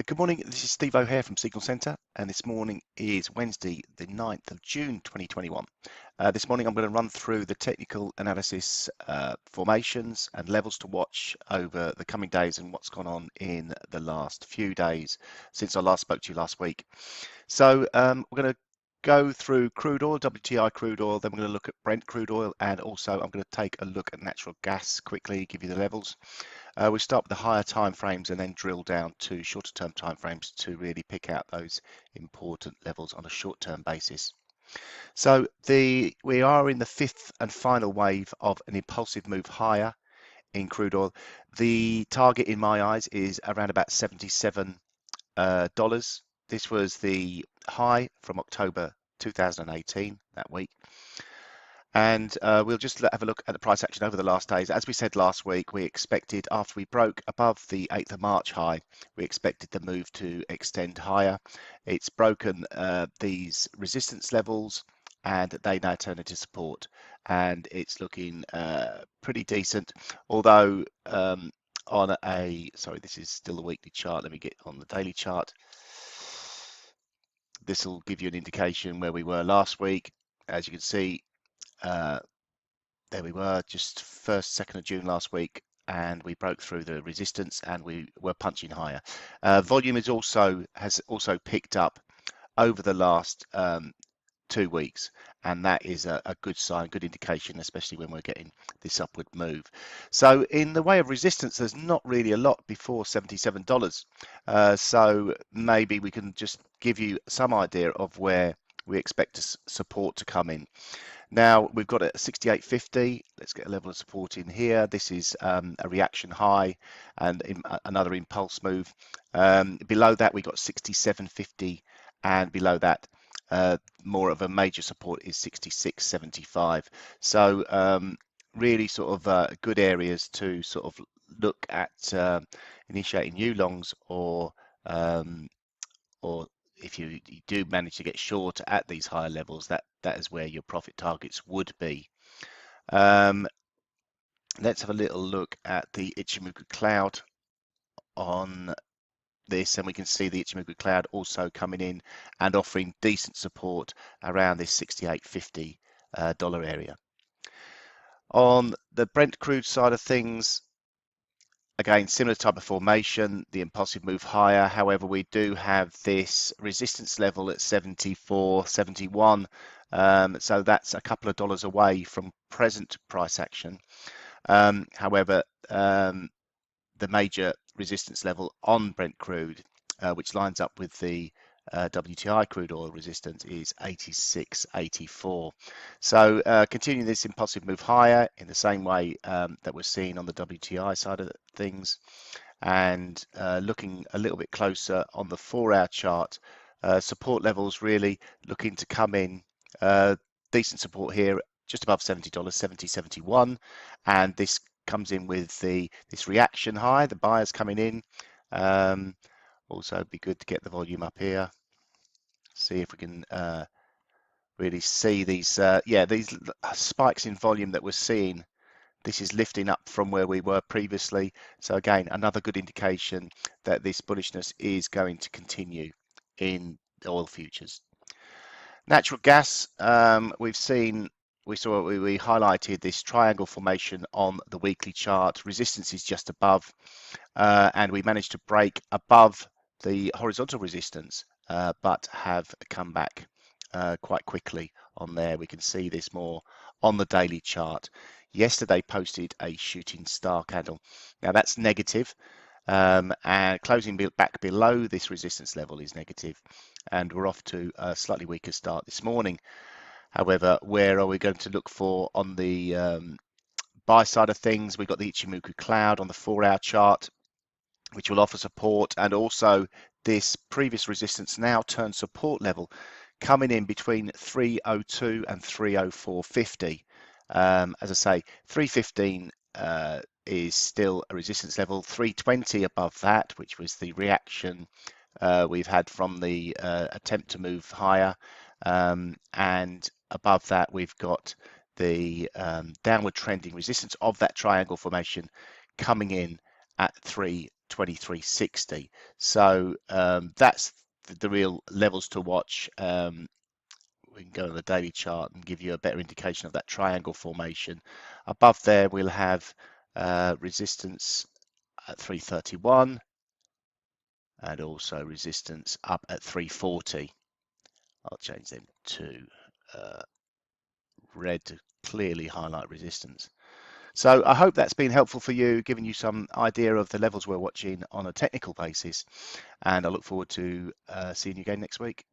Good morning, this is Steve O'Hare from Signal Centre, and this morning is Wednesday, the 9th of June 2021. This morning I'm going to run through the technical analysis formations and levels to watch over the coming days and what's gone on in the last few days since I last spoke to you last week. So we're going to go through crude oil, WTI crude oil, then we're going to look at Brent crude oil, and also I'm going to take a look at natural gas quickly, give you the levels. We start with the higher time frames and then drill down to shorter term time frames to really pick out those important levels on a short term basis. So we are in the fifth and final wave of an impulsive move higher in crude oil. The target in my eyes is around about $77. This was the high from October 2018 that week. And we'll just have a look at the price action over the last days. As we said last week, we expected after we broke above the 8th of March high, we expected the move to extend higher. It's broken these resistance levels and they now turn into support, and it's looking pretty decent, although on a, sorry, this is still the weekly chart. Let me get on the daily chart. This will give you an indication where we were last week. As you can see, there we were, just 1st, 2nd of June last week, and we broke through the resistance and we were punching higher. Volume has also picked up over the last 2 weeks, and that is a good sign, good indication, especially when we're getting this upward move. So in the way of resistance, there's not really a lot before $77. So maybe we can just give you some idea of where we expect support to come in. Now we've got it at 68.50. Let's get a level of support in here. This is a reaction high and another impulse move. Below that we got 67.50, and below that more of a major support is 66.75. So really sort of good areas to sort of look at initiating new longs, or if you do manage to get short at these higher levels, that is where your profit targets would be. Let's have a little look at the Ichimoku cloud on this, and we can see the Ichimoku cloud also coming in and offering decent support around this $68.50 area. On the Brent crude side of things, again, similar type of formation, the impulsive move higher. However, we do have this resistance level at 74, 71. So that's a couple of dollars away from present price action. However, the major resistance level on Brent crude, which lines up with the WTI crude oil resistance, is 86.84. So continuing this impulsive move higher in the same way that we're seeing on the WTI side of things, and looking a little bit closer on the 4-hour chart, support levels really looking to come in. Decent support here just above $70, 70.71, and this comes in with this reaction high, the buyers coming in. Also be good to get the volume up here, see if we can really see these these spikes in volume that we're seeing. This is lifting up from where we were previously, so again another good indication that this bullishness is going to continue in oil futures. Natural gas, we highlighted this triangle formation on the weekly chart. Resistance is just above, and we managed to break above the horizontal resistance, but have come back quite quickly on there. We can see this more on the daily chart. Yesterday posted a shooting star candle. Now that's negative, and closing back below this resistance level is negative, and we're off to a slightly weaker start this morning. However, where are we going to look for on the buy side of things? We've got the Ichimoku cloud on the 4-hour chart, which will offer support, and also this previous resistance now turned support level coming in between 302 and 304.50. As I say, 315 is still a resistance level. 320 above that, which was the reaction we've had from the attempt to move higher, and above that we've got the downward trending resistance of that triangle formation coming in at 2360. So that's the real levels to watch. We can go to the daily chart and give you a better indication of that triangle formation. Above there, we'll have resistance at 331 and also resistance up at 340. I'll change them to red to clearly highlight resistance. So I hope that's been helpful for you, giving you some idea of the levels we're watching on a technical basis. And I look forward to seeing you again next week.